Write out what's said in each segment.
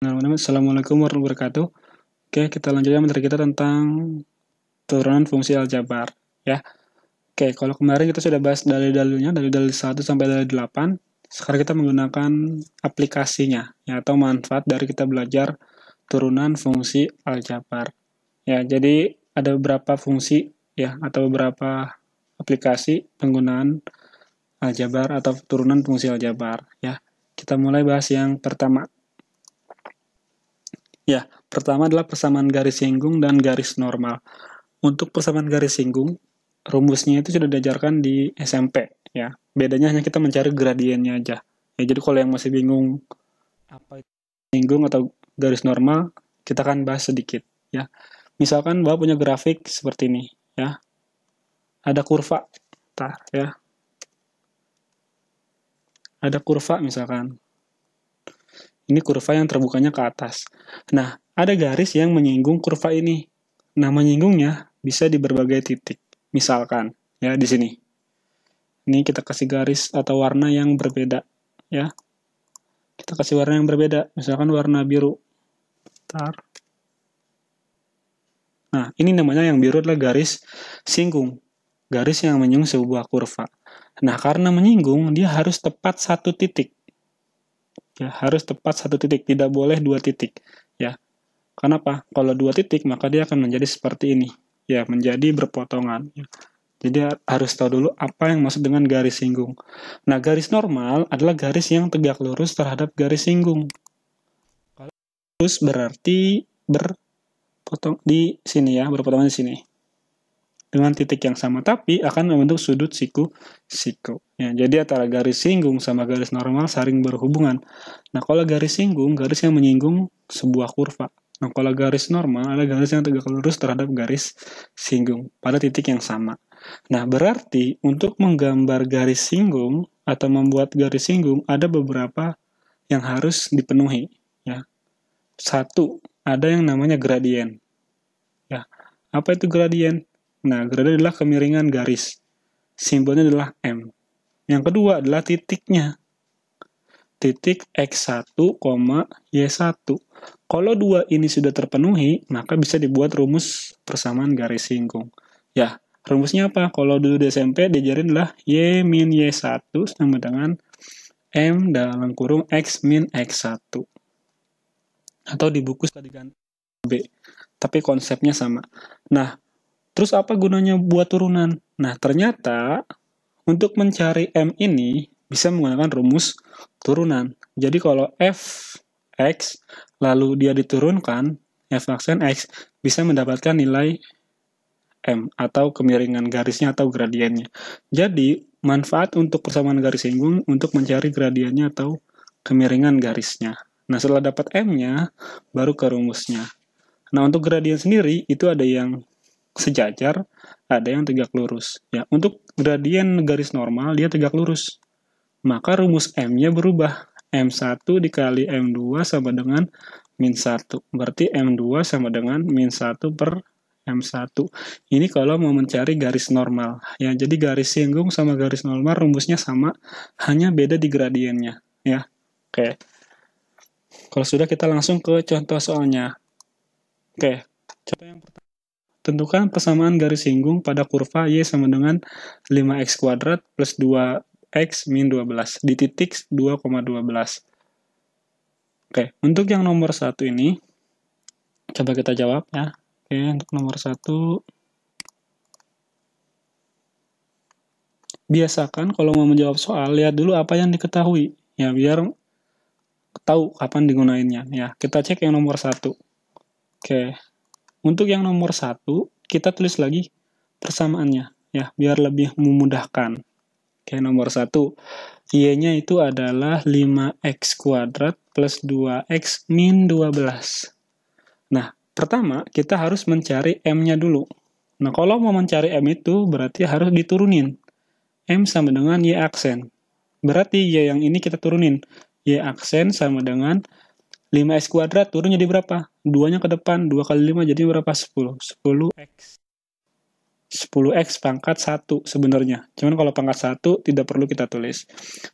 Assalamualaikum warahmatullahi wabarakatuh. Oke, kita lanjutkan materi kita tentang turunan fungsi aljabar. Ya. Oke, kalau kemarin kita sudah bahas dalil-dalilnya, dari dalil 1 sampai dalil 8. Sekarang kita menggunakan aplikasinya, ya, atau manfaat dari kita belajar turunan fungsi aljabar. Ya, jadi ada beberapa fungsi, ya, atau beberapa aplikasi penggunaan aljabar atau turunan fungsi aljabar. Ya, kita mulai bahas yang pertama. Ya, pertama adalah persamaan garis singgung dan garis normal. Untuk persamaan garis singgung, rumusnya itu sudah diajarkan di SMP, ya. Bedanya hanya kita mencari gradiennya aja. Ya, jadi kalau yang masih bingung apa itu singgung atau garis normal, kita akan bahas sedikit, ya. Misalkan Bapak punya grafik seperti ini, ya. Ada kurva, ya. Ada kurva misalkan. Ini kurva yang terbukanya ke atas. Nah, ada garis yang menyinggung kurva ini. Nah, menyinggungnya bisa di berbagai titik. Misalkan, ya, di sini. Ini kita kasih garis atau warna yang berbeda, ya. Kita kasih warna yang berbeda, misalkan warna biru. Nah, ini namanya yang biru adalah garis singgung. Garis yang menyinggung sebuah kurva. Nah, karena menyinggung, dia harus tepat satu titik. Ya, harus tepat satu titik, tidak boleh dua titik. Ya, kenapa? Kalau dua titik, maka dia akan menjadi seperti ini. Ya, menjadi berpotongan. Ya. Jadi harus tahu dulu apa yang maksud dengan garis singgung. Nah, garis normal adalah garis yang tegak lurus terhadap garis singgung. Kalau lurus berarti berpotong di sini ya, berpotongan di sini. Dengan titik yang sama, tapi akan membentuk sudut siku. Ya, jadi antara garis singgung sama garis normal saling berhubungan. Nah, kalau garis singgung, garis yang menyinggung sebuah kurva. Nah, kalau garis normal adalah garis yang tegak lurus terhadap garis singgung pada titik yang sama. Nah, berarti untuk menggambar garis singgung atau membuat garis singgung ada beberapa yang harus dipenuhi. Ya. Satu, ada yang namanya gradien. Ya. Apa itu gradien? Nah, gradien adalah kemiringan garis. Simbolnya adalah M. Yang kedua adalah titiknya. Titik X1, Y1. Kalau dua ini sudah terpenuhi, maka bisa dibuat rumus persamaan garis singgung. Ya, rumusnya apa? Kalau dulu di SMP diajarin adalah Y min Y1 sama dengan M dalam kurung X min X1. Atau di buku sudah diganti B. Tapi konsepnya sama. Nah, terus apa gunanya buat turunan? Nah, ternyata untuk mencari M ini bisa menggunakan rumus turunan. Jadi kalau f(x) lalu dia diturunkan, f aksen x bisa mendapatkan nilai M atau kemiringan garisnya atau gradiennya. Jadi, manfaat untuk persamaan garis singgung untuk mencari gradiennya atau kemiringan garisnya. Nah, setelah dapat M-nya, baru ke rumusnya. Nah, untuk gradien sendiri, itu ada yang sejajar, ada yang tegak lurus. Ya, untuk gradien garis normal, dia tegak lurus. Maka rumus M-nya berubah. M1 dikali M2 sama dengan min 1. Berarti M2 sama dengan min 1 per M1. Ini kalau mau mencari garis normal. Ya, jadi garis singgung sama garis normal rumusnya sama, hanya beda di gradiennya. Ya, oke. Kalau sudah, kita langsung ke contoh soalnya. Oke, contoh yang pertama. Tentukan persamaan garis singgung pada kurva Y sama dengan 5x kuadrat plus 2x min 12 di titik 2,12. Oke, untuk yang nomor 1 ini, coba kita jawab ya. Oke, untuk nomor 1, biasakan kalau mau menjawab soal, lihat dulu apa yang diketahui. Ya, biar tahu kapan digunainnya. Ya, kita cek yang nomor 1. Oke, untuk yang nomor 1, kita tulis lagi persamaannya. Ya, biar lebih memudahkan. Oke, nomor 1. Y-nya itu adalah 5x kuadrat plus 2x min 12. Nah, pertama kita harus mencari M-nya dulu. Nah, kalau mau mencari M itu berarti harus diturunin. M sama dengan Y aksen. Berarti Y yang ini kita turunin. Y aksen sama dengan 5x kuadrat turun jadi berapa? 2-nya ke depan, 2 kali 5 jadi berapa? 10. 10x. 10x pangkat 1 sebenarnya. Cuman kalau pangkat 1 tidak perlu kita tulis.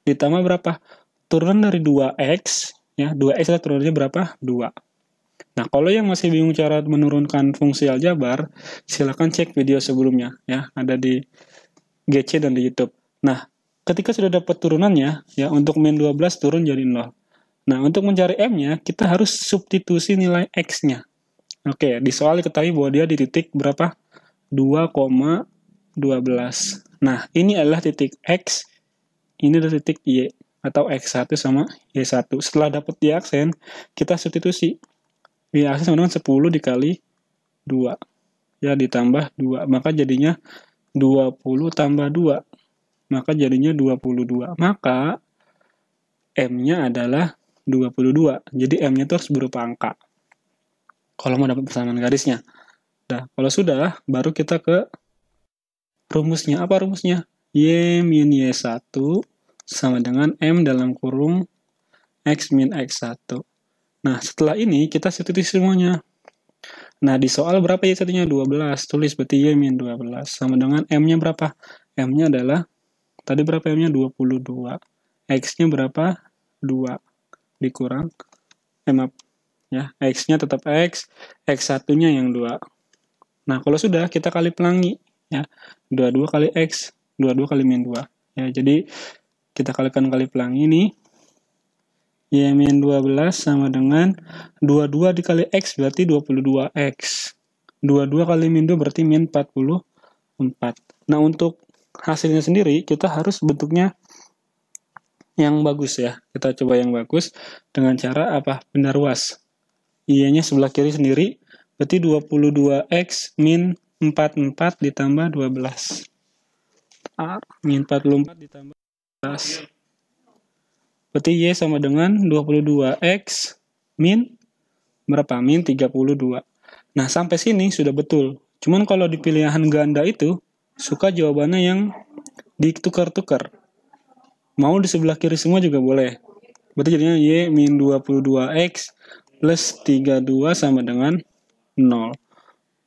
Ditambah berapa? Turunan dari 2x Ya, 2x turunannya berapa? 2. Nah, kalau yang masih bingung cara menurunkan fungsi aljabar, silakan cek video sebelumnya ya, ada di GC dan di YouTube. Nah, ketika sudah dapat turunannya, ya untuk min 12 turun jadi 0. Nah, untuk mencari M-nya, kita harus substitusi nilai X-nya. Oke, di soal diketahui bahwa dia di titik berapa? 2,12. Nah, ini adalah titik X, ini adalah titik Y, atau X1 sama Y1. Setelah dapat Y aksen, kita substitusi. Y aksen sama dengan 10 dikali 2. Ya, ditambah 2. Maka jadinya 20 tambah 2. Maka jadinya 22. Maka M-nya adalah 22. Jadi M-nya itu harus berupa angka. Kalau mau dapat persamaan garisnya. Nah, kalau sudah, baru kita ke rumusnya. Apa rumusnya? Y min Y1 sama dengan M dalam kurung X min X1. Nah, setelah ini kita substitusi semuanya. Nah, di soal berapa Y1-nya? 12. Tulis berarti Y min 12. Sama dengan M-nya berapa? M-nya adalah, tadi berapa M-nya? 22. X-nya berapa? 2. Dikurang, maaf, ya, X-nya tetap X, X1-nya yang 2. Nah, kalau sudah, kita kali pelangi. Ya, 22 kali X, 22 kali min 2. Ya, jadi, kita kalikan kali pelangi ini. Y min 12 sama dengan 22 dikali X berarti 22X. 22 kali min 2 berarti min 44. Nah, untuk hasilnya sendiri, kita harus bentuknya yang bagus ya. Kita coba yang bagus dengan cara apa? Benda ruas. Y-nya sebelah kiri sendiri, berarti 22X min 44 ditambah 12. Min 44 ditambah 12. Berarti Y sama dengan 22X min berapa? Min 32. Nah, sampai sini sudah betul. Cuman kalau di pilihan ganda itu, suka jawabannya yang ditukar-tukar. Mau di sebelah kiri semua juga boleh. Berarti jadinya Y min 22X plus 32 sama dengan 0.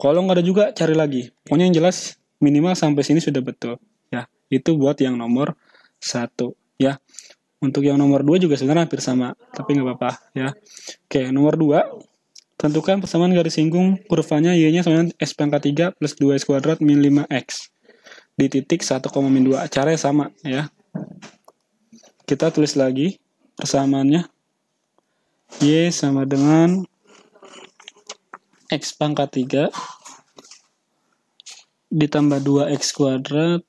Kalau nggak ada juga, cari lagi. Pokoknya yang jelas, minimal sampai sini sudah betul. Ya, itu buat yang nomor 1. Ya, untuk yang nomor 2 juga sebenarnya hampir sama, tapi nggak apa-apa. Ya. Oke, nomor 2. Tentukan persamaan garis singgung kurvanya Y-nya sama dengan S pangkat 3 plus 2X kuadrat min 5X. Di titik 1, min 2. Caranya sama, ya. Kita tulis lagi persamaannya. Y sama dengan X pangkat 3 ditambah 2X kuadrat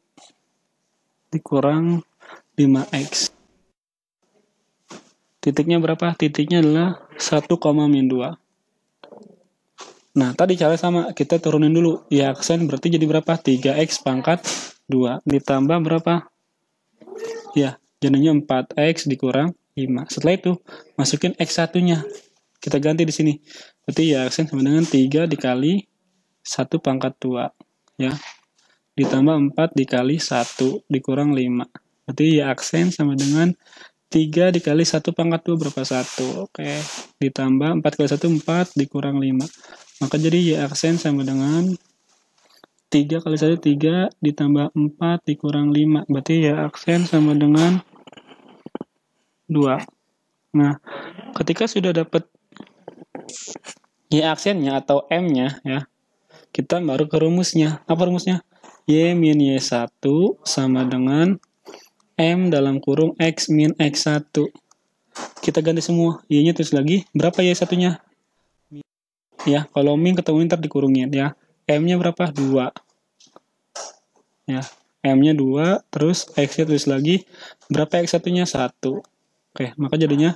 dikurang 5X. Titiknya berapa? Titiknya adalah 1, min 2. Nah, tadi cara sama. Kita turunin dulu. Y aksen berarti jadi berapa? 3X pangkat 2. Ditambah berapa? Ya, jadinya 4X dikurang 5. Setelah itu, masukin X1-nya. Kita ganti di sini. Berarti Y aksen sama dengan 3 dikali 1 pangkat 2. Ya. Ditambah 4 dikali 1 dikurang 5. Berarti Y aksen sama dengan 3 dikali 1 pangkat 2 berapa? 1. Oke. Ditambah 4 kali 1, 4 dikurang 5. Maka jadi Y aksen sama dengan 3 kali 1, 3 ditambah 4 dikurang 5. Berarti Y aksen sama dengan 2. Nah, ketika sudah dapat Y aksennya atau M-nya, ya, kita baru ke rumusnya. Apa rumusnya? Y min Y1 sama dengan M dalam kurung X min X1. Kita ganti semua. Y-nya terus lagi. Berapa Y1-nya? Ya, kalau min ketemu ntar dikurungin ya. M-nya berapa? 2. Ya, M-nya 2, terus X-nya terus lagi. Berapa X1-nya? 1. Oke, maka jadinya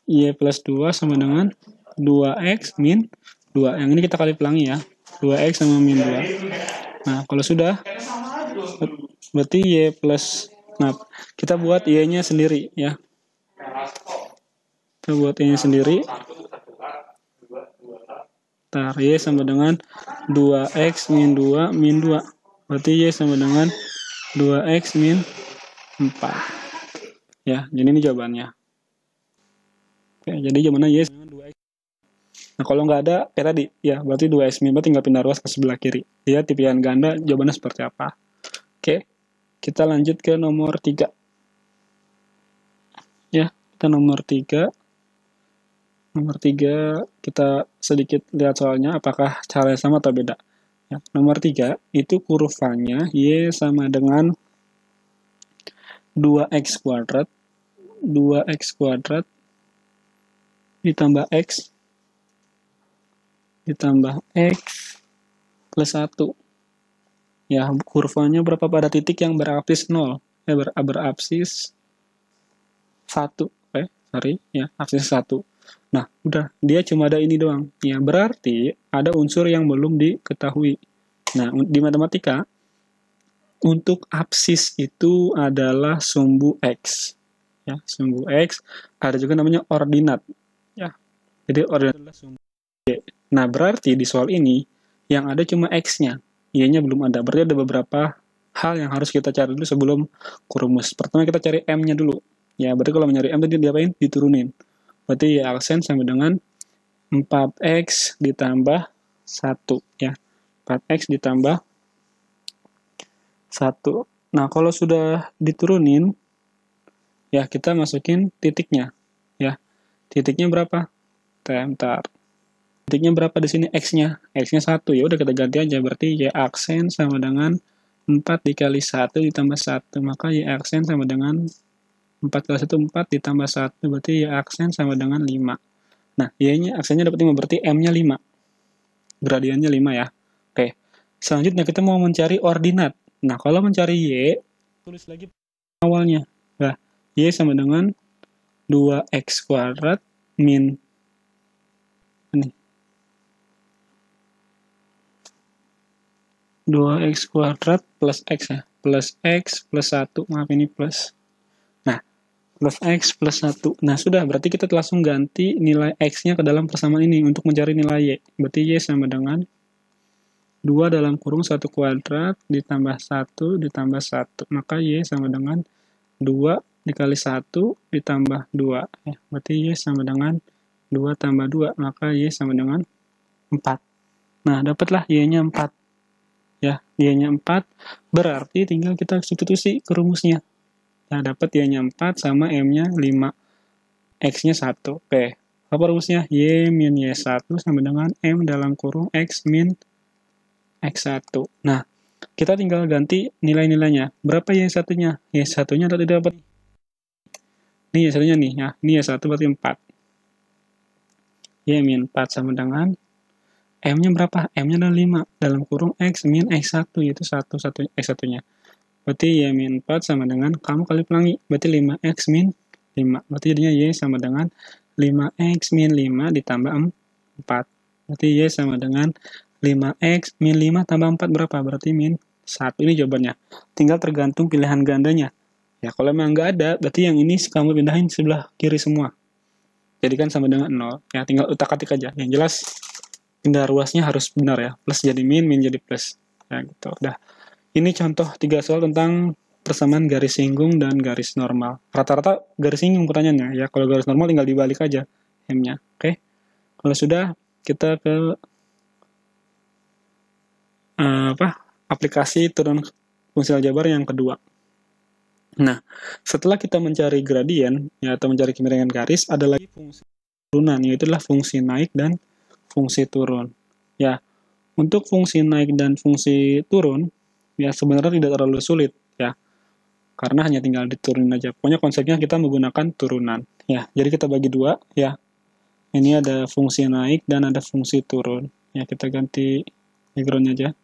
Y plus 2 sama dengan 2X min 2. Yang ini kita kali pelangi ya. 2X sama min 2. Nah, kalau sudah, berarti Y plus, nah, kita buat Y-nya sendiri ya. Kita buat Y-nya sendiri. Ntar, Y sama dengan 2X min 2 min 2. Berarti Y sama dengan 2X min 4. Ya, jadi ini jawabannya. Oke, jadi jawabannya Y sama dengan 2X. Nah, kalau nggak ada, kayak tadi, ya, berarti 2X min 4 tinggal pindah ruas ke sebelah kiri. Ya, pilihan ganda, jawabannya seperti apa. Oke, kita lanjut ke nomor 3. Ya, kita nomor 3. Nomor 3, kita sedikit lihat soalnya apakah caranya sama atau beda. Ya, nomor 3, itu kurvanya Y sama dengan 2x kuadrat, 2x kuadrat ditambah X plus 1. Ya, kurvanya berapa pada titik yang berapsis 0? Berapsis 1. Ya, apsis 1. Nah, udah, dia cuma ada ini doang. Ya, berarti ada unsur yang belum diketahui. Nah, di matematika, untuk apsis itu adalah sumbu X. Ya, sumbu X. Ada juga namanya ordinat. Ya, jadi ordinat adalah sumbu Y. Nah, berarti di soal ini, yang ada cuma X-nya. Y-nya belum ada. Berarti ada beberapa hal yang harus kita cari dulu sebelum kurumus. Pertama kita cari M-nya dulu. Ya, berarti kalau mencari M tadi diapain? Diturunin. Berarti Y aksen sama dengan 4X ditambah 1. Ya, 4X ditambah 1. Nah, kalau sudah diturunin, ya kita masukin titiknya. Ya, titiknya berapa? Bentar. Titiknya berapa di sini? X-nya. X-nya 1. Ya udah kita ganti aja. Berarti Y aksen sama dengan 4 dikali 1 ditambah 1. Maka Y aksen sama dengan 4 kali 1, 4 ditambah 1. Berarti Y aksen sama dengan 5. Nah, Y-nya aksennya dapat 5. Berarti M-nya 5. Gradiennya 5 ya. Oke. Selanjutnya kita mau mencari ordinat. Nah, kalau mencari Y, tulis lagi awalnya. Nah, Y sama dengan 2x kuadrat min ini 2x kuadrat plus x ya, plus x plus 1, maaf ini plus. Nah, plus x plus 1. Nah, sudah, berarti kita langsung ganti nilai x-nya ke dalam persamaan ini untuk mencari nilai y. Berarti y sama dengan 2 dalam kurung 1 kuadrat ditambah 1 ditambah 1. Maka y sama dengan 2 dikali 1 ditambah 2. Ya, berarti y sama dengan 2 tambah 2. Maka y sama dengan 4. Nah, dapatlah y-nya 4. Ya, y-nya 4, berarti tinggal kita substitusi ke rumusnya. Nah, dapat y-nya 4 sama m-nya 5. X-nya 1. Oke, apa rumusnya? Y min y1 sama dengan m dalam kurung x min x1. Nah, kita tinggal ganti nilai-nilainya. Berapa y1-nya? Y1-nya tadi dapat. Ini y1-nya nih, ya. Ini y1 berarti 4. Y min 4 sama dengan M-nya berapa? M-nya adalah 5 dalam kurung X min X1, yaitu 1 X1-nya. Berarti Y min 4 sama dengan, kamu kali pelangi, berarti 5X min 5. Berarti jadinya Y sama dengan 5X min 5 ditambah 4. Berarti Y sama dengan 5X min 5 tambah 4 berapa? Berarti min 1. Ini jawabannya. Tinggal tergantung pilihan gandanya. Ya, kalau memang nggak ada, berarti yang ini kamu pindahin sebelah kiri semua. Jadi kan sama dengan 0. Ya, tinggal utak-atik aja. Yang jelas, pindah ruasnya harus benar ya, plus jadi min, min jadi plus. Ya gitu, udah. Ini contoh 3 soal tentang persamaan garis singgung dan garis normal. Rata-rata garis singgung pertanyaannya, ya kalau garis normal tinggal dibalik aja M-nya, oke? Kalau sudah, kita ke aplikasi turun fungsi aljabar yang kedua. Nah, setelah kita mencari gradien, ya, atau mencari kemiringan garis, ada lagi fungsi turunan, yaitu adalah fungsi naik dan fungsi turun. Ya, untuk fungsi naik dan fungsi turun, ya sebenarnya tidak terlalu sulit, ya. Karena hanya tinggal diturunin aja. Pokoknya konsepnya kita menggunakan turunan. Ya, jadi kita bagi 2, ya. Ini ada fungsi naik dan ada fungsi turun. Ya, kita ganti background aja.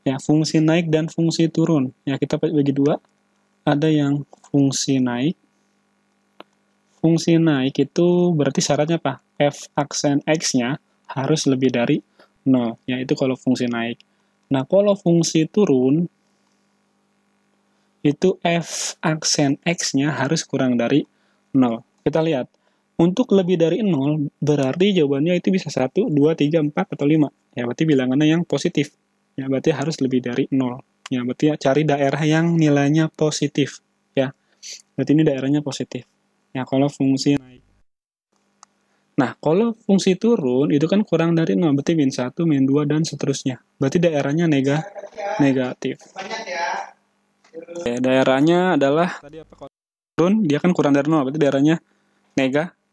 Ya, fungsi naik dan fungsi turun. Ya, kita bagi 2. Ada yang fungsi naik. Fungsi naik itu berarti syaratnya apa? F aksen X-nya harus lebih dari 0, yaitu kalau fungsi naik. Nah, kalau fungsi turun, itu F aksen X-nya harus kurang dari 0. Kita lihat, untuk lebih dari 0, berarti jawabannya itu bisa 1, 2, 3, 4, atau 5. Ya, berarti bilangannya yang positif. Ya, berarti harus lebih dari 0. Ya, berarti cari daerah yang nilainya positif. Ya, berarti ini daerahnya positif. Ya, kalau fungsi naik. Nah, kalau fungsi turun, itu kan kurang dari 0, berarti min 1, min 2, dan seterusnya. Berarti daerahnya negatif. Ya, daerahnya adalah, tadi apa, kalau turun, dia kan kurang dari 0, berarti daerahnya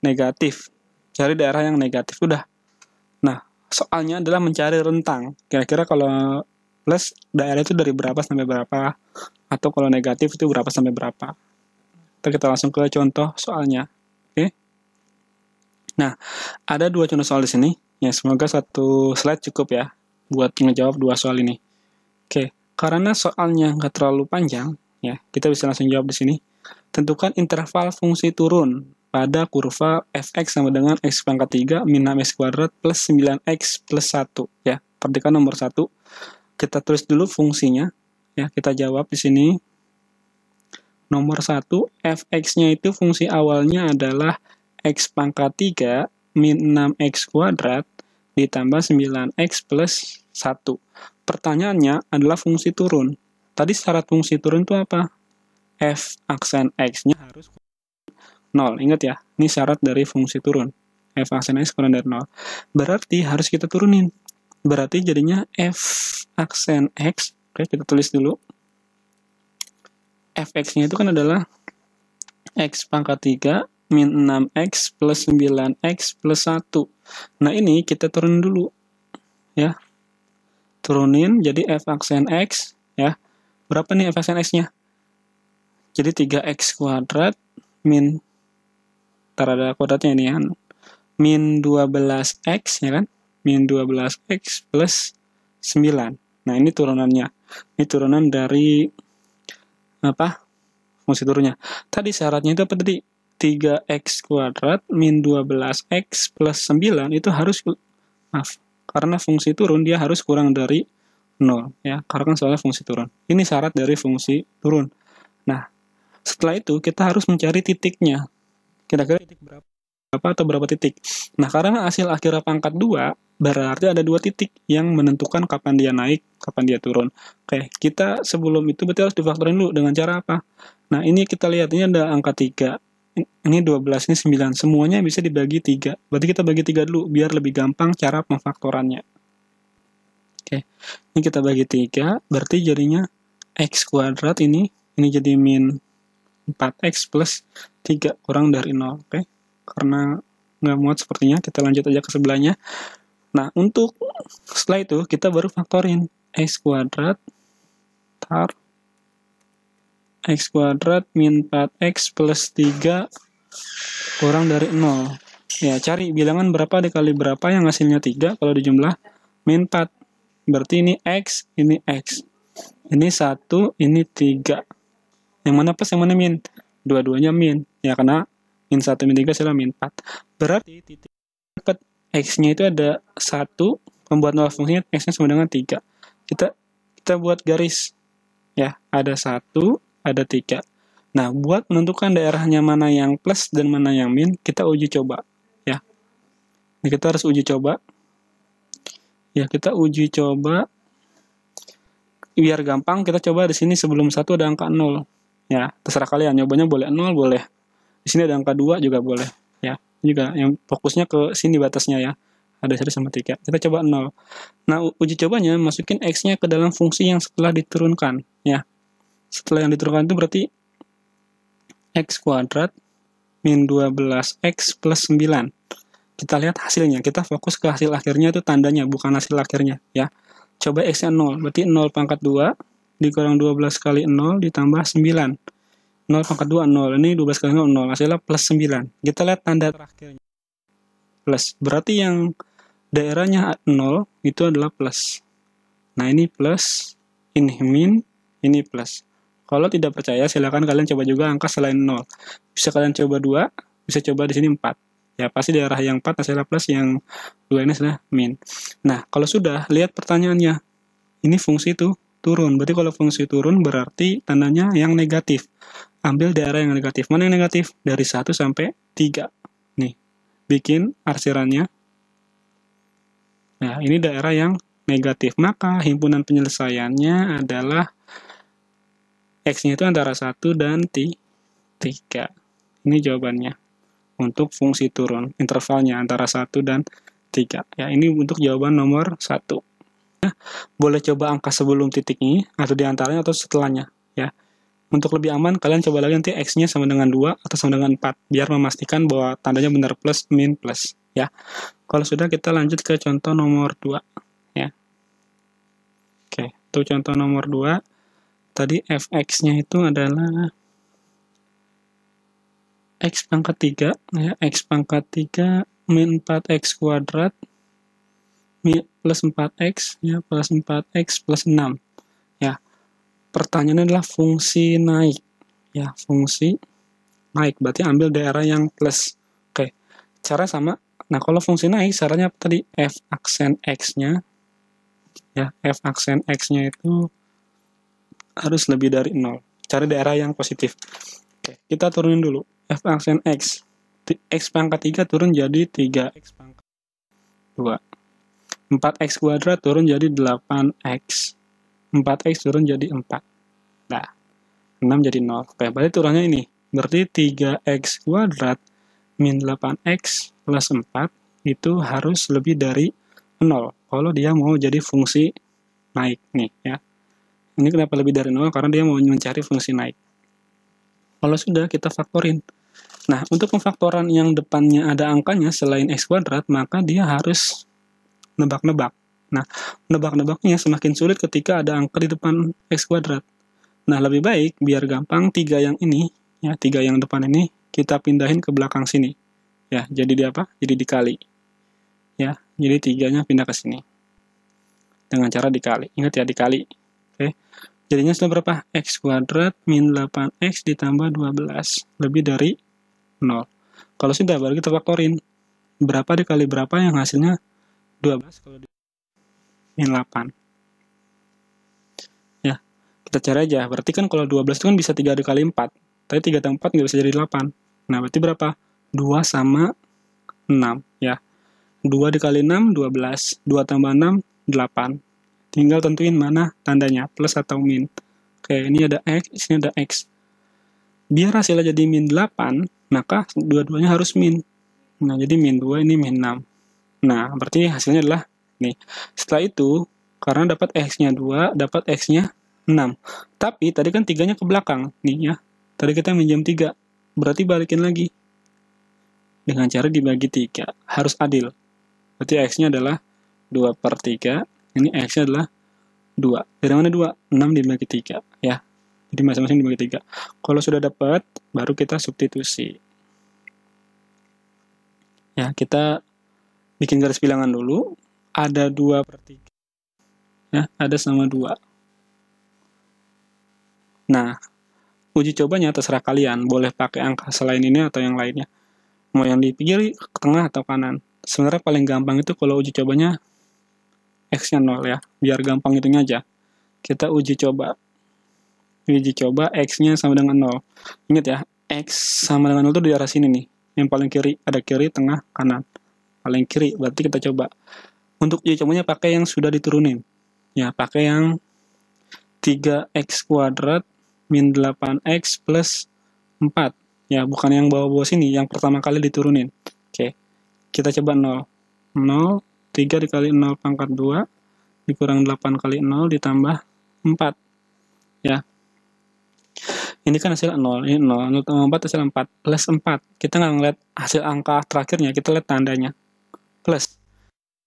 negatif. Cari daerah yang negatif. Udah. Nah, soalnya adalah mencari rentang. Kira-kira kalau plus daerah itu dari berapa sampai berapa, atau kalau negatif itu berapa sampai berapa. Kita langsung ke contoh soalnya. Oke. Nah, ada 2 contoh soal di sini. Ya, semoga satu slide cukup ya buat ngejawab 2 soal ini. Oke, karena soalnya nggak terlalu panjang, ya, kita bisa langsung jawab di sini. Tentukan interval fungsi turun pada kurva fx sama dengan x pangkat 3 min 6x kuadrat plus 9x plus 1. Ya, perhatikan nomor 1. Kita tulis dulu fungsinya. Ya, kita jawab di sini. Nomor 1, fx-nya itu fungsi awalnya adalah x pangkat 3 min 6x kuadrat ditambah 9x plus 1. Pertanyaannya adalah fungsi turun. Tadi syarat fungsi turun itu apa? F aksen x-nya harus 0. Ingat ya, ini syarat dari fungsi turun. F aksen x kurang dari 0. Berarti harus kita turunin. Berarti jadinya F aksen x, oke, kita tulis dulu. Fx-nya itu kan adalah x pangkat 3 min 6x plus 9x plus 1. Nah, ini kita turunin dulu. Ya. Turunin, jadi f aksen x, ya. Berapa nih f aksen x-nya? Jadi 3x kuadrat min, ntar ada kuadratnya ini ya, min 12x, ya kan? Min 12x plus 9. Nah, ini turunannya. Ini turunan dari apa? Fungsi turunnya. Tadi syaratnya itu apa tadi? 3x kuadrat min 12x plus 9 itu harus, maaf, karena fungsi turun dia harus kurang dari 0, ya, karena kan soalnya fungsi turun. Ini syarat dari fungsi turun. Nah, setelah itu kita harus mencari titiknya. Kira-kira titik berapa atau berapa titik. Nah, karena hasil akhirnya pangkat 2, berarti ada 2 titik yang menentukan kapan dia naik, kapan dia turun. Oke, kita sebelum itu berarti harus difaktorin dulu dengan cara apa? Nah, ini kita lihat, ini ada angka 3. Ini 12, ini 9. Semuanya bisa dibagi 3. Berarti kita bagi 3 dulu, biar lebih gampang cara pemfaktorannya. Oke, ini kita bagi 3, berarti jadinya x kuadrat ini jadi min 4x plus 3 kurang dari 0. Oke, karena nggak muat sepertinya, kita lanjut aja ke sebelahnya. Nah, untuk setelah itu, kita baru faktorin x kuadrat tar x kuadrat min 4x plus 3 kurang dari 0. Ya, cari bilangan berapa dikali berapa yang hasilnya 3, kalau dijumlah min 4. Berarti ini x, ini x. Ini 1, ini 3. Yang mana plus, yang mana min? Dua-duanya min. Ya, karena min 1, min 3 adalah min 4. Berarti titik dapat x-nya itu ada 1, pembuat nol fungsinya x-nya sama dengan 3. Kita buat garis. Ya, ada 1, ada 3. Nah, buat menentukan daerahnya mana yang plus dan mana yang min, kita uji coba. Ya. Ini kita harus uji coba. Ya, kita uji coba. Biar gampang, kita coba di sini sebelum 1 ada angka 0. Ya, terserah kalian. Nyobanya boleh 0, boleh. Di sini ada angka 2 juga boleh. Ya, juga yang fokusnya ke sini batasnya ya. Ada 1 sama 3. Kita coba 0. Nah, uji cobanya masukin x-nya ke dalam fungsi yang setelah diturunkan. Ya. Setelah yang diturunkan itu berarti x kuadrat min 12x plus 9. Kita lihat hasilnya. Kita fokus ke hasil akhirnya itu tandanya, bukan hasil akhirnya. Ya. Coba x-nya 0. Berarti 0 pangkat 2 dikurang 12 kali 0 ditambah 9. 0 pangkat 2, 0. Ini 12 kali 0, 0. Hasilnya plus 9. Kita lihat tanda terakhirnya. Plus. Berarti yang daerahnya 0 itu adalah plus. Nah, ini plus, ini min, ini plus. Kalau tidak percaya, silakan kalian coba juga angka selain 0. Bisa kalian coba 2, bisa coba di sini 4. Ya, pasti daerah yang 4 hasilnya plus, yang 2 ini adalah min. Nah, kalau sudah, lihat pertanyaannya. Ini fungsi itu turun. Berarti kalau fungsi turun berarti tandanya yang negatif. Ambil daerah yang negatif. Mana yang negatif? Dari 1 sampai 3. Nih, bikin arsirannya. Nah, ini daerah yang negatif. Maka himpunan penyelesaiannya adalah x-nya itu antara 1 dan 3. Ini jawabannya. Untuk fungsi turun. Intervalnya antara 1 dan 3. Ya, ini untuk jawaban nomor 1. Nah, boleh coba angka sebelum titik ini, atau di antaranya, atau setelahnya. Ya. Untuk lebih aman, kalian coba lagi nanti x-nya sama dengan 2 atau sama dengan 4. Biar memastikan bahwa tandanya benar plus, min, plus. ya. Kalau sudah, kita lanjut ke contoh nomor 2, ya. Oke, itu contoh nomor 2. Tadi fx-nya itu adalah x pangkat 3, ya, x pangkat 3 min 4x kuadrat plus 4x, ya, plus 4x plus 6, ya. Pertanyaannya adalah fungsi naik, ya, fungsi naik, berarti ambil daerah yang plus. Oke, cara sama. Nah, kalau fungsi naik, caranya tadi f aksen x-nya, ya, f aksen x-nya itu harus lebih dari 0. Cari daerah yang positif. Oke, kita turunin dulu. F aksen x. X pangkat 3 turun jadi 3x pangkat 2. 4x kuadrat turun jadi 8x. 4x turun jadi 4. Nah, 6 jadi 0. Oke, berarti turunnya ini. Berarti 3x kuadrat min 8x plus 4 itu harus lebih dari 0. Kalau dia mau jadi fungsi naik nih, ya. Ini kenapa lebih dari 0? Karena dia mau mencari fungsi naik. Kalau sudah, kita faktorin. Nah, untuk pemfaktoran yang depannya ada angkanya selain x kuadrat, maka dia harus nebak-nebak. Nah, nebak-nebaknya semakin sulit ketika ada angka di depan x kuadrat. Nah, lebih baik, biar gampang, 3 yang ini, ya, 3 yang depan ini, kita pindahin ke belakang sini. Ya, jadi dia apa? Jadi dikali. Ya, jadi 3-nya pindah ke sini. Dengan cara dikali. Ingat ya, dikali. Oke. Jadinya sudah berapa? X kuadrat min 8x ditambah 12. Lebih dari 0. Kalau sudah, baru kita faktorin. Berapa dikali berapa yang hasilnya 12 kalau min 8. Ya, kita cari aja. Berarti kan kalau 12 itu kan bisa 3 dikali 4. Tapi 3 tambah 4 nggak bisa jadi 8. Nah, berarti berapa? 2 sama 6. Ya. 2 dikali 6, 12. 2 tambah 6, 8. Tinggal tentuin mana tandanya, plus atau min. Oke, ini ada x, ini ada x. Biar hasilnya jadi min 8, maka dua-duanya harus min. Nah, jadi min 2, ini min 6. Nah, berarti hasilnya adalah nih. Setelah itu, karena dapat x-nya 2, dapat x-nya 6. Tapi, tadi kan 3-nya ke belakang. Nih ya, tadi kita minjam 3. Berarti balikin lagi. Dengan cara dibagi 3. Harus adil. Berarti x-nya adalah 2 per 3. Ini x-nya adalah 2. Dari mana 2? 6 dibagi 3. Ya. Jadi masing-masing dibagi 3. Kalau sudah dapat, baru kita substitusi. Ya, kita bikin garis bilangan dulu. Ada 2 per 3. Ya, ada sama 2. Nah, uji cobanya terserah kalian. Boleh pakai angka selain ini atau yang lainnya. Mau yang di kiri, ke tengah, atau kanan. Sebenarnya paling gampang itu kalau uji cobanya x-nya 0 ya. Biar gampang itunya aja. Kita uji coba. Uji coba x-nya sama dengan 0. Ingat ya, x sama dengan 0 itu di arah sini nih. Yang paling kiri, ada kiri, tengah, kanan. Paling kiri, berarti kita coba. Untuk uji cobanya pakai yang sudah diturunin. Ya, pakai yang 3x kuadrat min 8x plus 4. Ya, bukan yang bawah-bawah sini, yang pertama kali diturunin. Oke, kita coba 0. 0, 3 dikali 0 pangkat 2, dikurang 8 kali 0 ditambah 4. Ya. Ini kan hasil 0, ini 0, 0 tambah 4 hasil 4, plus 4. Kita nggak ngeliat hasil angka terakhirnya, kita lihat tandanya. Plus.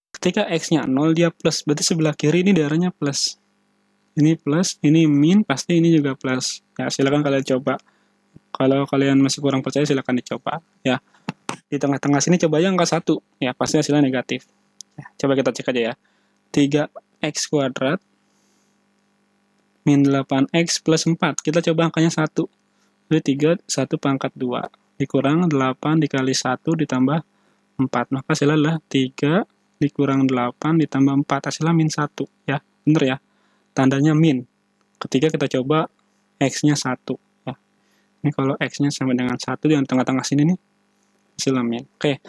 Ketika x-nya 0, dia plus. Berarti sebelah kiri ini daerahnya plus. Ini plus, ini min, pasti ini juga plus. Ya, silakan kalian coba. Kalau kalian masih kurang percaya, silakan dicoba. Ya. Di tengah-tengah sini coba aja angka 1. Ya, pasti hasilnya negatif. Ya, coba kita cek aja ya. 3x kuadrat min 8x plus 4. Kita coba angkanya 1. Jadi 3, 1 pangkat 2. Dikurang 8 dikali 1 ditambah 4. Maka hasilnya adalah 3 dikurang 8 ditambah 4. Hasilnya min 1. Ya, bener ya. Tandanya min. Ketika kita coba x-nya 1. Ya. Ini kalau x-nya sama dengan 1 di tengah-tengah sini nih. Hasilnya min. Oke,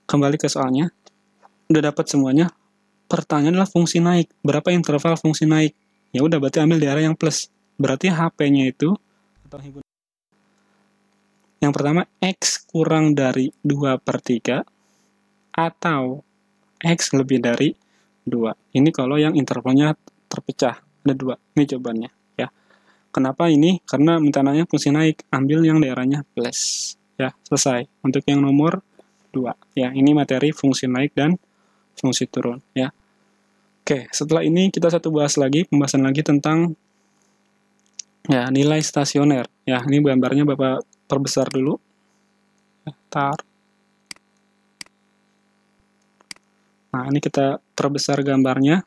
kembali ke soalnya. Udah dapat semuanya. Pertanyaan adalah fungsi naik. Berapa interval fungsi naik? Ya udah, berarti ambil daerah yang plus. Berarti HP-nya itu atau himpunan. Yang pertama, x kurang dari 2 per 3 atau x lebih dari 2. Ini kalau yang intervalnya terpecah. Ada 2. Ini jawabannya. Ya. Kenapa ini? Karena minta nanya fungsi naik. Ambil yang daerahnya plus. Ya, selesai. Untuk yang nomor 2. Ya, ini materi fungsi naik dan fungsi turun, ya. Oke, setelah ini kita pembahasan lagi tentang ya nilai stasioner. Ya, ini gambarnya Bapak perbesar dulu. Tar. Nah, ini kita perbesar gambarnya.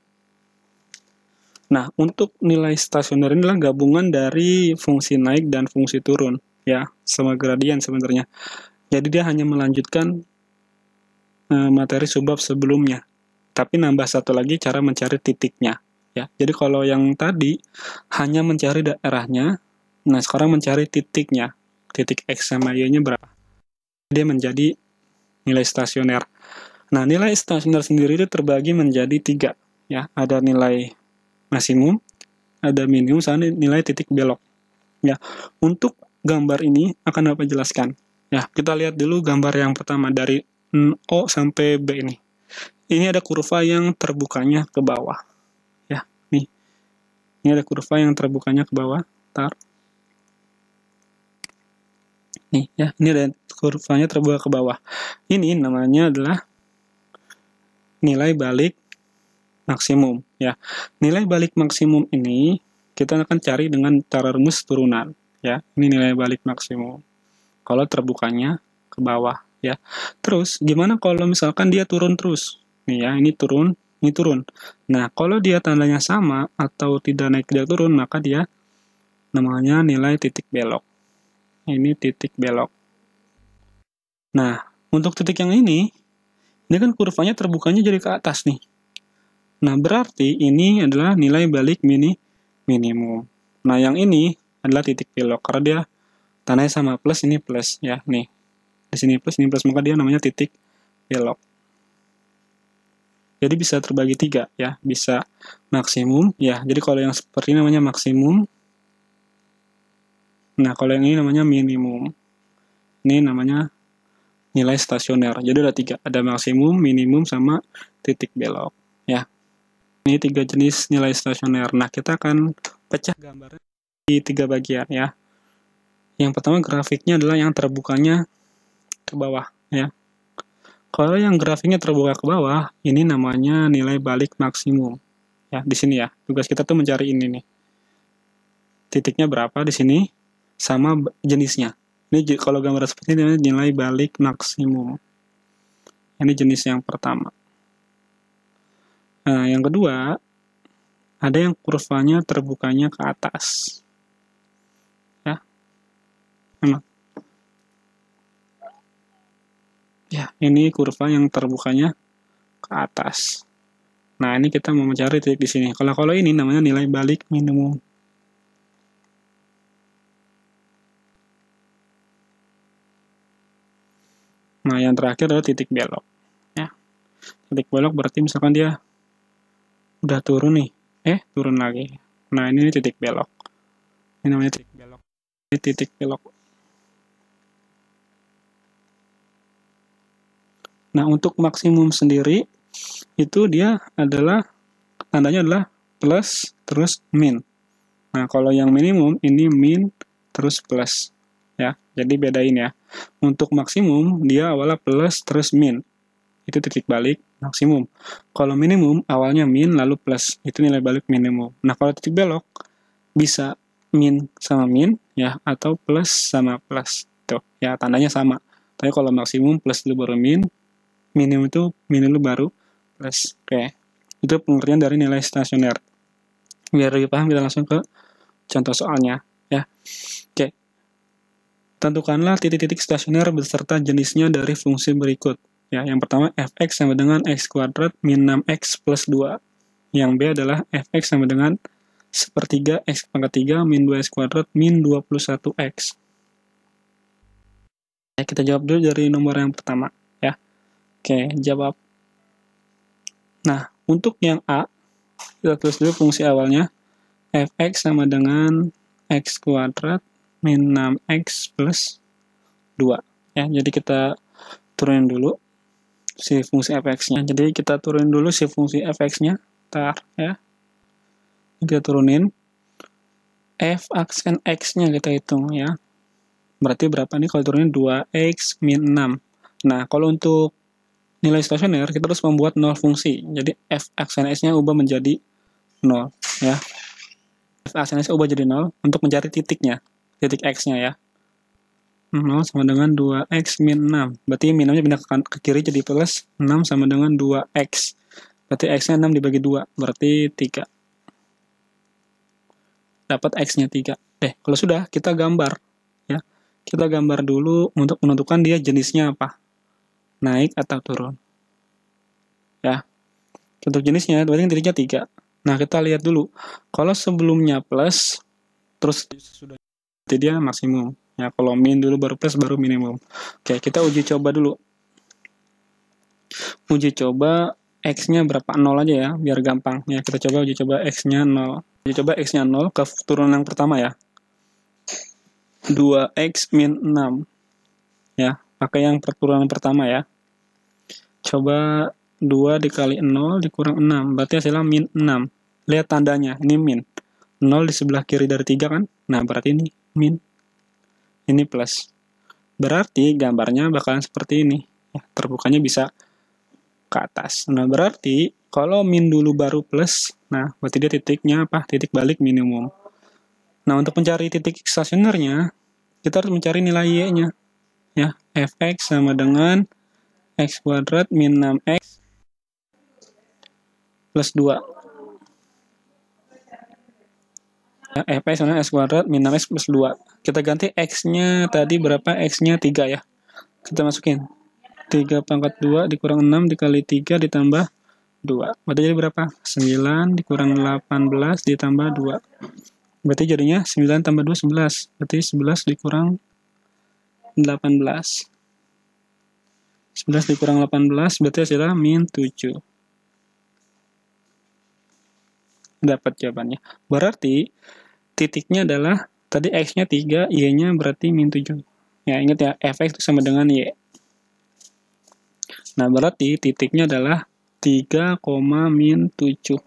Nah, untuk nilai stasioner ini adalah gabungan dari fungsi naik dan fungsi turun, ya, sama gradien sebenarnya. Jadi dia hanya melanjutkan materi subbab sebelumnya, tapi nambah satu lagi cara mencari titiknya, ya. Jadi kalau yang tadi hanya mencari daerahnya, nah sekarang mencari titiknya, titik X sama Y-nya berapa. Dia menjadi nilai stasioner. Nah, nilai stasioner sendiri itu terbagi menjadi 3, ya. Ada nilai maksimum, ada minimum, sama nilai titik belok. Ya, untuk gambar ini akan Bapak jelaskan. Ya, kita lihat dulu gambar yang pertama dari O sampai B ini. Ini ada kurva yang terbukanya ke bawah. Ya, nih. Ini ada kurva yang terbukanya ke bawah. Tar. Nih, ya, ini ada kurvanya terbuka ke bawah. Ini namanya adalah nilai balik maksimum, ya. Nilai balik maksimum ini kita akan cari dengan cara rumus turunan, ya. Ini nilai balik maksimum. Kalau terbukanya ke bawah, ya. Terus gimana kalau misalkan dia turun terus? Nih ya, ini turun, ini turun. Nah, kalau dia tandanya sama atau tidak naik tidak turun, maka dia namanya nilai titik belok. Ini titik belok. Nah, untuk titik yang ini kan kurvanya terbukanya jadi ke atas nih. Nah, berarti ini adalah nilai balik minimum. Nah, yang ini adalah titik belok, karena dia tandanya sama plus, ini plus, ya, nih. Di sini plus, ini plus, maka dia namanya titik belok. Jadi bisa terbagi 3, ya. Bisa maksimum, ya. Jadi kalau yang seperti ini namanya maksimum. Nah, kalau yang ini namanya minimum. Ini namanya nilai stasioner. Jadi ada 3, ada maksimum, minimum, sama titik belok, ya. Ini 3 jenis nilai stasioner. Nah, kita akan pecah gambarnya di 3 bagian, ya. Yang pertama grafiknya adalah yang terbukanya ke bawah, ya. Kalau yang grafiknya terbuka ke bawah, ini namanya nilai balik maksimum. Ya, di sini ya. Tugas kita tuh mencari ini nih. Titiknya berapa di sini sama jenisnya. Ini kalau gambar seperti ini nilai balik maksimum. Ini jenis yang pertama. Nah, yang kedua, ada yang kurvanya terbukanya ke atas. Ya. Memang. Ya, ini kurva yang terbukanya ke atas. Nah, ini kita mau mencari titik di sini. Kalau ini namanya nilai balik minimum. Nah, yang terakhir adalah titik belok. Ya. Titik belok berarti misalkan dia udah turun nih, turun lagi. Nah, ini titik belok. Ini namanya titik belok. Ini titik belok. Nah, untuk maksimum sendiri, itu dia adalah, tandanya adalah plus, terus min. Nah, kalau yang minimum, ini min, terus plus. Ya, jadi bedain ya. Untuk maksimum, dia awalnya plus, terus min. Itu titik balik maksimum. Kalau minimum, awalnya min, lalu plus. Itu nilai balik minimum. Nah, kalau titik belok, bisa min sama min, ya, atau plus sama plus. Tuh, ya, tandanya sama. Tapi kalau maksimum, plus dulu baru min, minimum itu min dulu baru plus. Oke. Itu pengertian dari nilai stasioner. Biar lebih paham, kita langsung ke contoh soalnya, ya. Oke. Tentukanlah titik-titik stasioner beserta jenisnya dari fungsi berikut. Ya, yang pertama fx sama dengan x kuadrat min 6x plus 2. Yang B adalah fx sama dengan sepertiga x pangkat 3 min 2x kuadrat min 21x. Ya, kita jawab dulu dari nomor yang pertama, ya. Oke, jawab. Nah, untuk yang A, kita tulis dulu fungsi awalnya. Fx sama dengan x kuadrat min 6x plus 2. Ya, jadi kita turunin dulu si fungsi fx-nya. Jadi kita turunin dulu si fungsi fx-nya. Ntar, ya. Kita turunin. F aksen x-nya kita hitung, ya. Berarti berapa nih kalau turunin 2x min 6. Nah, kalau untuk nilai stasioner, kita harus membuat 0 fungsi. Jadi, f(x) dan x-nya ubah menjadi 0. Ya. f(x) dan x ubah jadi 0 untuk mencari titiknya. Titik x-nya ya. 0 sama dengan 2x min 6. Berarti min 6-nya pindah ke kiri jadi plus 6 sama dengan 2x. Berarti x-nya 6 dibagi 2. Berarti 3. Dapat x-nya 3. Kalau sudah, kita gambar. Ya. Kita gambar dulu untuk menentukan dia jenisnya apa. Naik atau turun. Ya. Untuk jenisnya, berarti titiknya 3. Nah, kita lihat dulu. Kalau sebelumnya plus, terus sudah jadi dia maksimum. Ya, kalau min dulu baru plus, baru minimum. Oke, kita uji coba dulu. Uji coba x-nya berapa? 0 aja ya, biar gampang. Ya, kita coba uji coba x-nya 0. Uji coba x-nya 0 ke turunan yang pertama ya. 2x min 6. Ya, pakai yang turunan pertama ya. Coba 2 dikali 0 dikurang 6. Berarti hasilnya min 6. Lihat tandanya, ini min. 0 di sebelah kiri dari 3 kan? Nah, berarti ini min. Ini plus. Berarti gambarnya bakalan seperti ini. Ya, terbukanya bisa ke atas. Nah, berarti kalau min dulu baru plus, nah, berarti dia titiknya apa? Titik balik minimum. Nah, untuk mencari titik stasionernya, kita harus mencari nilai y-nya. Ya, fx sama dengan x kuadrat min 6x plus 2. Ya, fx sama x kuadrat min 6x plus 2. Kita ganti x-nya tadi berapa? X-nya 3 ya. Kita masukin. 3 pangkat 2 dikurang 6 dikali 3 ditambah 2. Berarti jadi berapa? 9 dikurang 18 ditambah 2. Berarti jadinya 9 tambah 2, 11. Berarti 11 dikurang 18. 11 dikurang 18, berarti hasilnya min 7. Dapat jawabannya. Berarti titiknya adalah tadi x-nya 3, y-nya berarti min 7. Ya, ingat ya, fx itu sama dengan y. Nah, berarti titiknya adalah 3, min 7.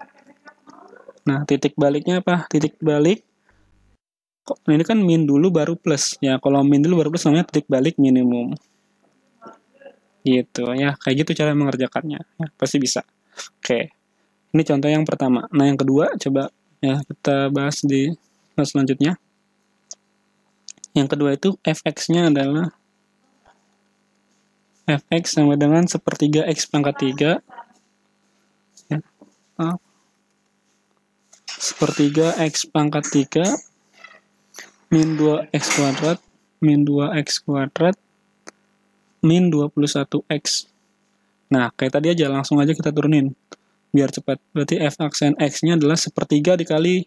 Nah, titik baliknya apa? Titik balik, ini kan min dulu baru plus. Ya, kalau min dulu baru plus namanya titik balik minimum. Gitu ya, kayak gitu cara mengerjakannya. Ya, pasti bisa. Oke, ini contoh yang pertama. Nah, yang kedua, coba ya kita bahas di kelas selanjutnya. Yang kedua itu fx-nya adalah fx sama dengan 1/3 x pangkat 3 ya. 1/3 x pangkat 3 min 2x kuadrat min 2x kuadrat min 21x. Nah, kayak tadi aja, langsung aja kita turunin biar cepat. Berarti f aksen x-nya adalah 1/3 dikali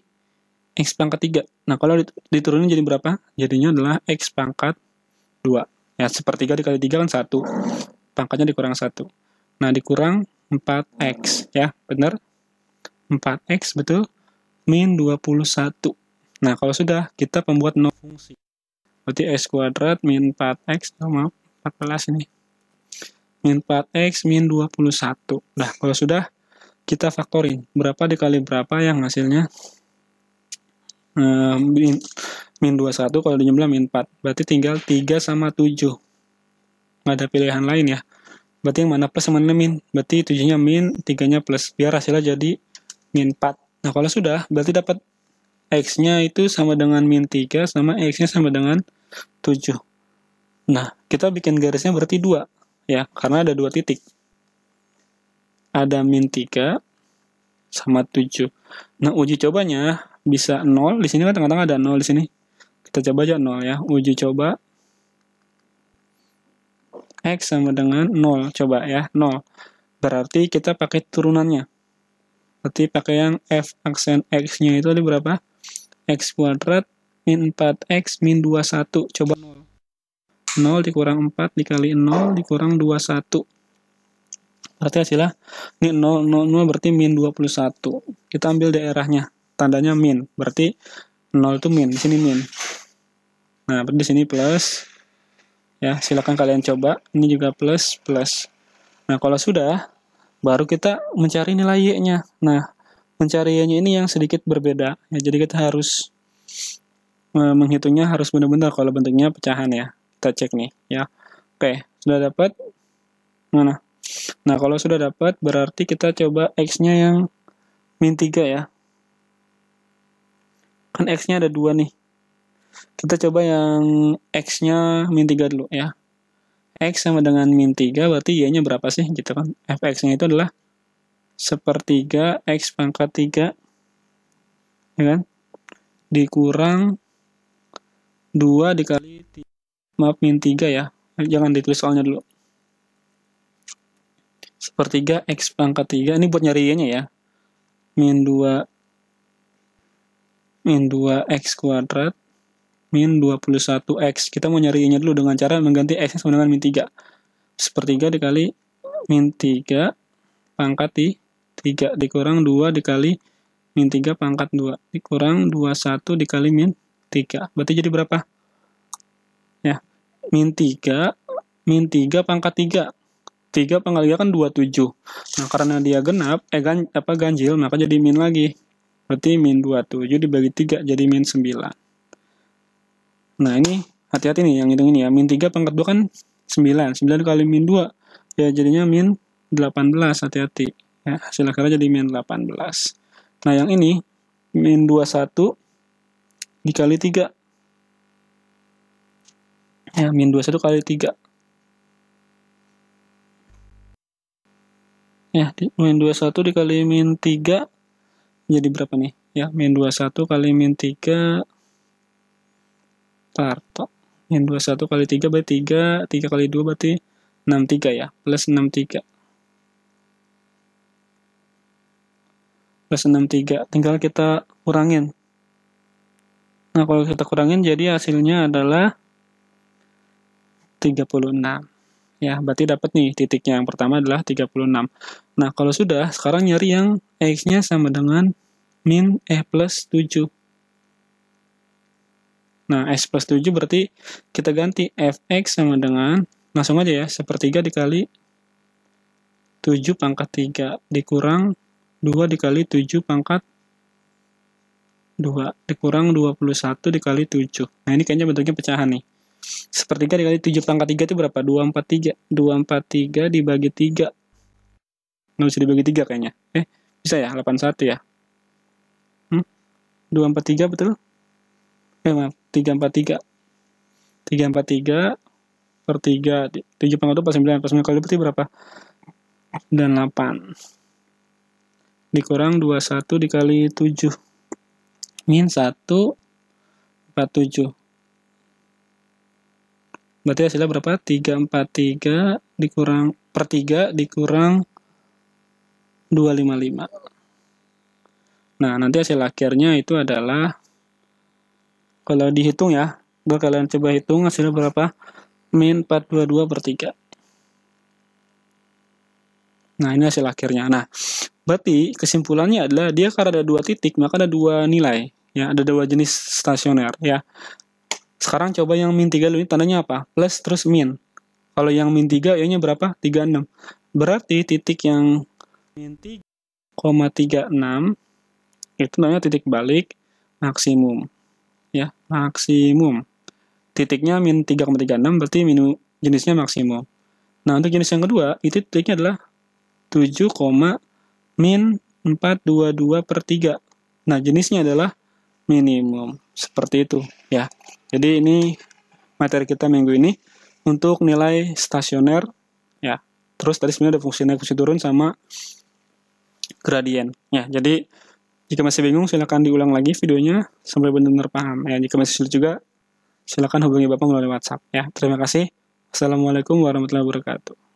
x pangkat 3. Nah, kalau diturunin jadi berapa? Jadinya adalah x pangkat 2. Ya, 1/3 dikali 3 kan 1. Pangkatnya dikurang 1. Nah, dikurang 4x. Ya, benar? 4x, betul? Min 21. Nah, kalau sudah, kita pembuat 0 fungsi. Berarti x kuadrat min 4x, maaf, 14 ini. Min 4x min 21. Nah, kalau sudah, kita faktorin. Berapa dikali berapa yang hasilnya? Min 21 kalau dijumlah min 4. Berarti tinggal 3 sama 7. Nggak ada pilihan lain ya. Berarti yang mana plus yang mana min? Berarti 7-nya min, 3-nya plus. Biar hasilnya jadi min 4. Nah, kalau sudah, berarti dapat x-nya itu sama dengan min 3 sama x-nya sama dengan 7. Nah, kita bikin garisnya berarti 2. Ya, karena ada 2 titik. Ada min 3 sama 7. Nah, uji cobanya bisa 0, di sini kan tengah-tengah ada 0 di sini. Kita coba aja 0 ya. Uji coba x sama dengan 0, coba ya, 0. Berarti kita pakai turunannya. Berarti pakai yang f aksen x-nya itu ada berapa? X kuadrat min 4x min 21. Coba 0. 0 dikurang 4 dikali 0 dikurang 21. Berarti hasilnya ini 0, 0, 0 berarti min 21. Kita ambil daerahnya. Tandanya min, berarti 0 itu min, di sini min. Nah, berarti di sini plus. Ya, silakan kalian coba. Ini juga plus, plus. Nah, kalau sudah, baru kita mencari nilai y-nya. Nah, mencari y-nya ini yang sedikit berbeda. Ya, jadi kita harus menghitungnya harus benar-benar kalau bentuknya pecahan ya. Kita cek nih, ya. Oke, sudah dapat. Mana? Nah, kalau sudah dapat, berarti kita coba X-nya yang min 3 ya. Kan X-nya ada 2 nih. Kita coba yang X-nya min 3 dulu ya. X sama dengan min 3, berarti Y-nya berapa sih? Gitu kan. Fx-nya itu adalah sepertiga X pangkat 3, ya kan? Dikurang 2 dikali 3. Maaf, min 3 ya. Jangan ditulis soalnya dulu. Sepertiga X pangkat 3, ini buat nyari Y-nya ya. Min 2 X kuadrat min 21X. Kita mau nyari Y-nya dulu dengan cara mengganti X sama dengan min 3. Sepertiga dikali min 3 pangkat 3 dikurang 2 dikali min 3 pangkat 2 dikurang 21 dikali min 3. Berarti jadi berapa? Ya, min 3 pangkat 3. 3 pangkat 3 kan 27. Nah, karena dia genap, ganjil, maka jadi min lagi. Berarti min 27 dibagi 3 jadi min 9. Nah, ini hati-hati nih yang hitung ini ya. Min 3 pangkat 2 kan 9. 9 kali min 2 ya jadinya min 18. Hati-hati. Ya, hasil akhirnya jadi min 18. Nah, yang ini min 21 dikali 3. Ya, min 21 kali 3. Ya, min 21 dikali min 3 jadi berapa nih? Ya, min 21 kali min 3 Tarto. Min 21 kali 3 berarti 3, 3 kali 2 berarti 63 ya, plus 63. Plus 63, tinggal kita kurangin. Nah, kalau kita kurangin jadi hasilnya adalah 36. Ya, berarti dapat nih titiknya. Yang pertama adalah 36. Nah, kalau sudah, sekarang nyari yang X-nya sama dengan min plus 7. Nah, X plus 7 berarti kita ganti Fx sama dengan, langsung aja ya, sepertiga dikali 7 pangkat 3 dikurang 2 dikali 7 pangkat 2 dikurang 21 dikali 7. Nah, ini kayaknya bentuknya pecahan nih. Sepertiga dikali 7 pangkat 3 itu berapa? 243. 243 dibagi 3. Nggak bisa dibagi 3 kayaknya. Bisa ya? 81 ya? 243 betul? Maaf. 343. 343 per 3. 7 pangkat 2 per 9. Per 9 kali berarti berapa? 98. Dikurang 21 dikali 7. Min 147. Berarti hasilnya berapa? 343 dikurang per 3 dikurang 255. Nah, nanti hasil akhirnya itu adalah, kalau dihitung ya, kalian coba hitung hasilnya berapa? Min 422 per 3. Nah, ini hasil akhirnya. Nah, berarti kesimpulannya adalah dia karena ada 2 titik, maka ada 2 nilai. Ya, ada 2 jenis stasioner ya. Sekarang coba yang min 3 dulu, ini tandanya apa? Plus terus min. Kalau yang min 3, Y-nya berapa? 36. Berarti titik yang min 3,36 itu namanya titik balik maksimum. Ya, maksimum. Titiknya min 3,36 berarti jenisnya maksimum. Nah, untuk jenis yang kedua, itu titiknya adalah 7, min 422 per 3. Nah, jenisnya adalah minimum. Seperti itu ya. Jadi ini materi kita minggu ini untuk nilai stasioner ya. Terus tadi sebenarnya ada fungsi naik, fungsi turun sama gradien ya. Jadi jika masih bingung silakan diulang lagi videonya sampai benar-benar paham ya. Jika masih sulit juga silakan hubungi Bapak melalui WhatsApp ya. Terima kasih. Assalamualaikum warahmatullahi wabarakatuh.